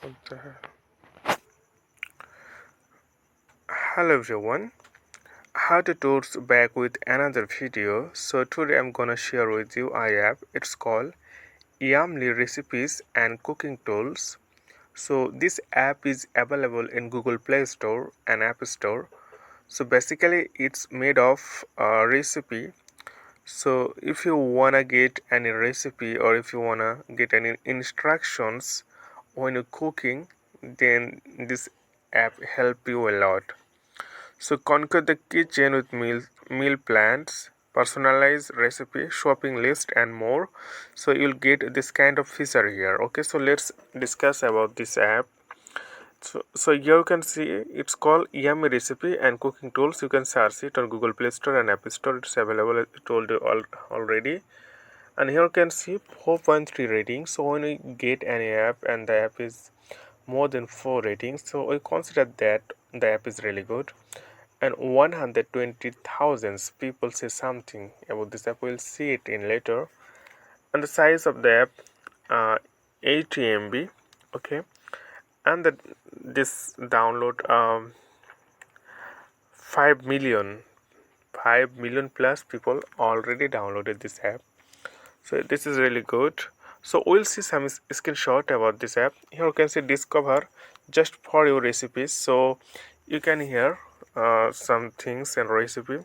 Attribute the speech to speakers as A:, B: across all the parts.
A: What the hell? Hello everyone, how to tours back with another video. So today I'm gonna share with you a app. It's called Yumly Recipes and Cooking Tools. So this app is available in Google Play Store and App Store. So basically it's made of a recipe. So if you wanna get any recipe or if you wanna get any instructions when you're cooking, then this app help you a lot. So conquer the kitchen with meal plans, personalized recipe, shopping list, and more. So you'll get this kind of feature here. Okay, so let's discuss about this app. So here you can see it's called Yummy Recipe and Cooking Tools. You can search it on Google Play Store and App Store. It's available. I told you already. And here you can see 4.3 ratings. So when we get any app and the app is more than 4 ratings, so we consider that the app is really good. And 120,000 people say something about this app. We'll see it in later. And the size of the app, 80 MB. Okay, and this download 5 million 5 million plus people already downloaded this app. So this is really good. So we'll see some screenshot about this app. Here you can see discover just for your recipes. So you can hear some things and recipe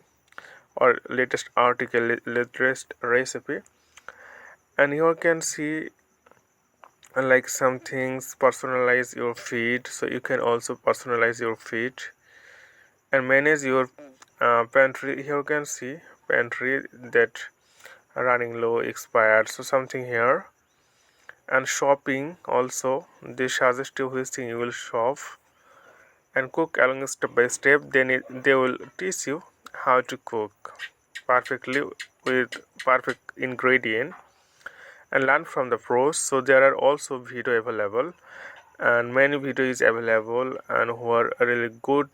A: or latest article, latest recipe, and here you can see like some things. Personalize your feed, so you can also personalize your feed and manage your pantry. Here you can see pantry that running low, expired, so something here. And shopping also, they suggest you which thing you will shop and cook along step by step. Then they will teach you how to cook perfectly with perfect ingredient and learn from the pros. So there are also video available and many videos available, and who are really good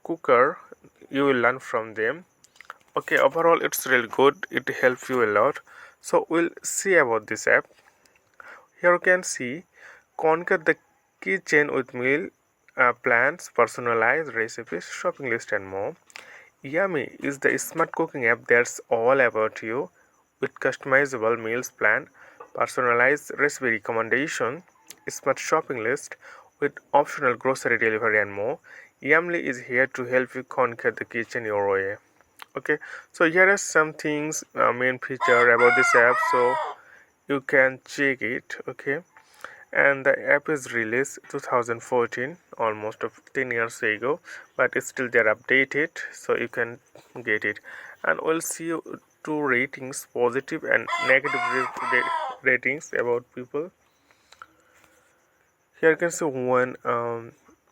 A: cooker, you will learn from them. Okay, overall it's really good, it helps you a lot. So we'll see about this app. Here you can see conquer the kitchen with meal plans, personalized recipes, shopping list, and more. Yummy is the smart cooking app that's all about you, with customizable meals plan, personalized recipe recommendation, smart shopping list with optional grocery delivery, and more. Yumly is here to help you conquer the kitchen your way. Okay, so here are some things, main feature about this app, so you can check it. Okay, and the app is released 2014, almost of 10 years ago, but it's still they're updated, so you can get it. And we'll see two ratings, positive and negative ratings about people. Here you can see one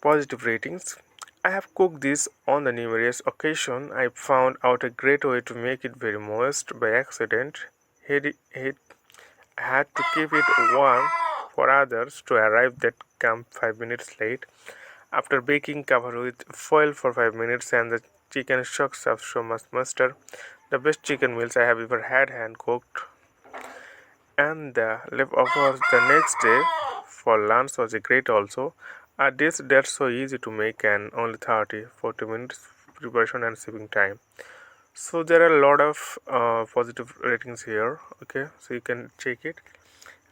A: positive ratings. I have cooked this on the numerous occasion. I found out a great way to make it very moist by accident. It had to keep it warm for others to arrive that come 5 minutes late. After baking, cover with foil for 5 minutes and the chicken shocks up so much mustard. The best chicken meals I have ever had hand cooked. And the leftovers the next day for lunch was a great also. A dish that's so easy to make and only 30-40 minutes preparation and shipping time. So there are a lot of positive ratings here. Okay, so you can check it.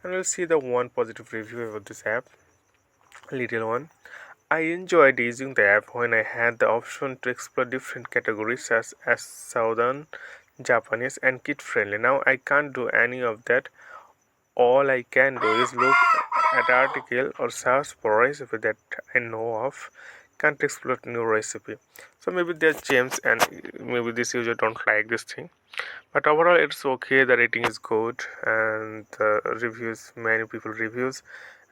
A: And we'll see the one positive review about this app. Little one. I enjoyed using the app when I had the option to explore different categories such as Southern, Japanese, and kid friendly. Now I can't do any of that. All I can do is look at article or search for recipe that I know of. Can't explore new recipe. So maybe there's James and maybe this user don't like this thing. But overall it's okay, the rating is good and the reviews, many people reviews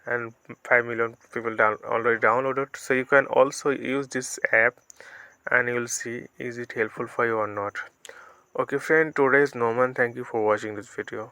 A: and 5 million people already downloaded. So you can also use this app and you will see is it helpful for you or not. Okay friend, today is Norman. Thank you for watching this video.